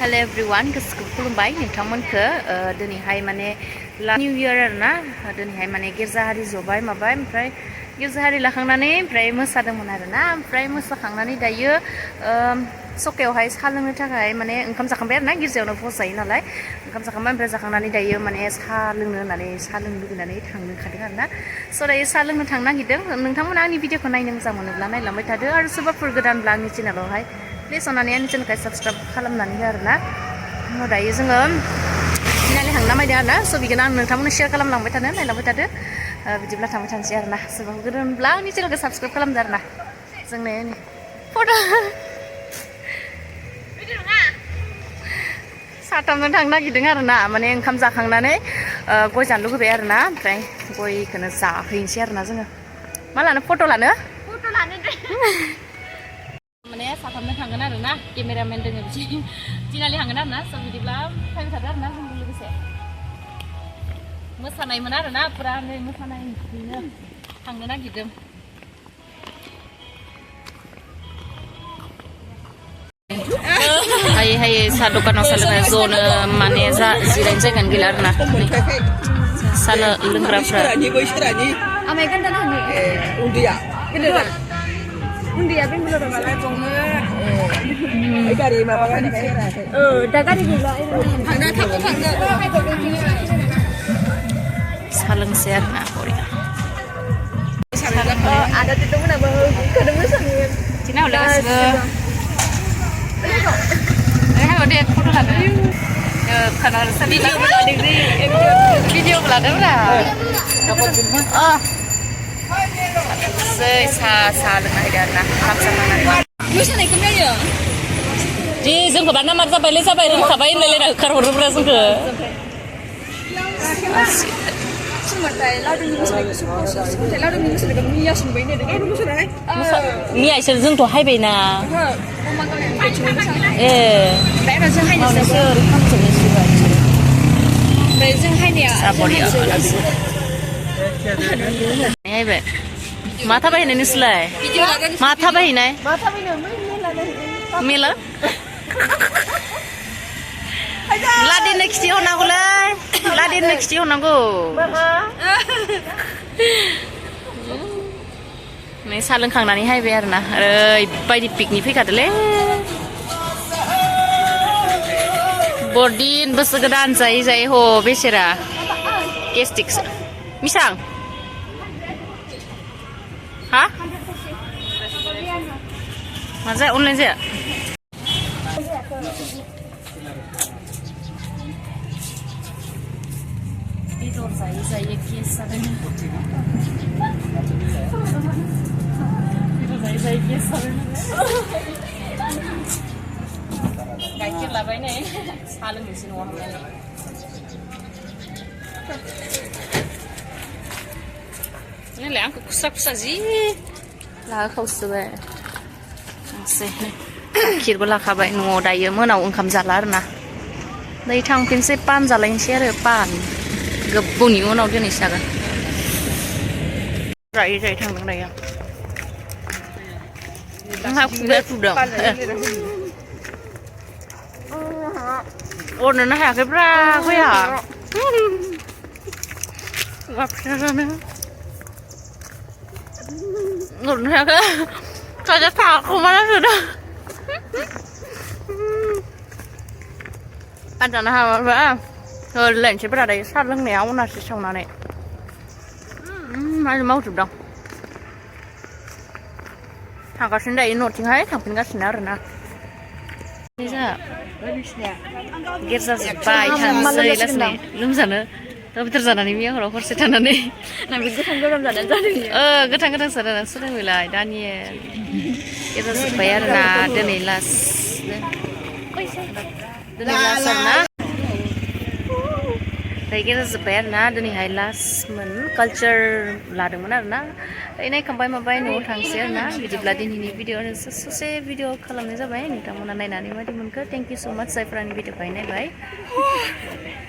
Hello everyone गोसोखौ खुलुमबाय नोंथांमोनखो दिनैहाय माने न्यू इयार आरोना दिनैहाय माने गिर्जाहारि जबाय माबाय ओमफ्राय गिर्जाहारि लाखांनानै ओमफ्राय मोसादोंमोन आरोना ओमफ्राय मोसाखांनानै दायो सकायावहाय साहा लोंनो थाखाय माने ओंखाम जाखांबाय आरोना गिर्जायावनो भज जायो नालाय ओंखाम जाखांबाय ओमफ्राय जाखांनानै दायो माने साहा लोंनो होननानै साहा लोंनो लुगैनानै थांनो ओंखारदों आरोना स' दायो साहा लोंनो थांनो नागिरदों नोंथांमोना आंनि भिडिअखौ नायनो मोजां मोनोब्ला नायलांबाय थादो आरो सोरबाफोर गोदानब्ला आंनि चेनेलावहाय प्लिज अन्नानै आंनि चेनेलखौ साबसक्राइब खालामनानै हो आरोना दायो जोङो फिनालि हांनो नामायदों आरोना स' बिखौनो आं नोंथांमोननो शेयार खालामलांबाय थानो नायलांबाय थादो बिदिब्ला थांबाय थानोसै आरोना सोरबाफोर गोदानब्ला आंनि चेनेलखौ साबसक्राइब खालामदो आरोना जोंनो फट' साथामजों थांनो नागिरदों आरोना माने ओंखाम जाखांनानै गय जानो लुगैबाय आरोना ओमफ्राय गयखौनो जाहैनोसै आरोना जोङो मा लानो फट' लानो माने साथामजों थांगोन आरोना केमेरामेन दङ बिदि दिनालि थांगोन आरोना स' बिदिब्ला फैबाय थादो आरोना जोंजों लोगोसे मोसानायमोन आरोना फुरा नै मोसानायनो थांनो नागिरदों हायै हायै साहा दखानाव साहा लोंनाय ज'नो माने जिरायनो जायगानो गैला आरोना साहा लोंग्राफ्रा उन्दैया बेंगलराव नालाय बावनो गारि माबागारि दा गारि गैला थांना थांनो साहा लोंसै आरोना बरिया ada titik mana bahu kadang sangat Cina udah kasih kalau dia foto lada karena video belada berapa सा लोंनाय आरोना ओंखाम जाखांनानै मोसानायखौ नायो जि जोंखौ बाना मार जाबायलै जाबाय रोंखाबाय होनलायलायना होखारहरोब्रा जोंखौ मिया इसोर जोंथ' हायबायना जों हायनाया हायबाय मा थाबायहैनाय नोंसोरलाय मा थाबायहैनाय मेला लादिनो खिथिहरनांगौलै लादिनो खिथिहरनांगौ नै साहा लोंखांनानै हायबाय आरोना ओरैबायदि पिकनिक फैखादोलै बरदिन बोसोर गोदान जायै जायै ह बेसेरा गेस्टिकसो मिसां हा मा जाया अनलाइन जाया बेदर जायै जायै गेस जादों बेदर जायै जायै गेस जादों गाइखेर लाबाय नै साहा लोंनोसै न'आव हाबनानै नोंलाय आंखौ खुसा खुसा जि लाहोखावसोबाय गाइखेरबो लाखाबाय न'आव दायो मोनाव ओंखाम जाला आरोना दायो थांफिनसै पान जालायनोसै आरो पान गोबावनि उनाव दिनैसो जागोन जायै जायै थांदों दायो आंहा खुगाया खुदों अरनोनो हायाखैब्रा गया फिसा जानो 어른 해가 가자 다 그만하셔라. 앉아나 하면 렌치 브라다 살릉네 아무나시 성나네. 많이 먹었다. 당가신다 이 노팅하이 당빈 가시나 그러나. 이제 게르자 바이 탄스이 라스네. lum자는 더 자나니 미야로 허세 타나네. 나 비슷한 거람 자는 자는. गोथां गोथां जाना सोलोंबायलाय दानिया गेजेर जोब्बाय आरोना दिनै लास्ट आरोना दायो गेजेर जोब्बाय आरोना दिनैहाय लास्टमोन कालचार लादोंमोन आरोना दायो नायखांबाय माबाय न'आव थांसै आरोना बिदिब्ला दिनैनि भिडिअ ससे भिडिअ खालामनाय जाबाय नोंथांमोना नायनानै माबायदि मोनखो थेंक इउ स' माच जायफोरा आंनि भिडिअखौहाय नायबाय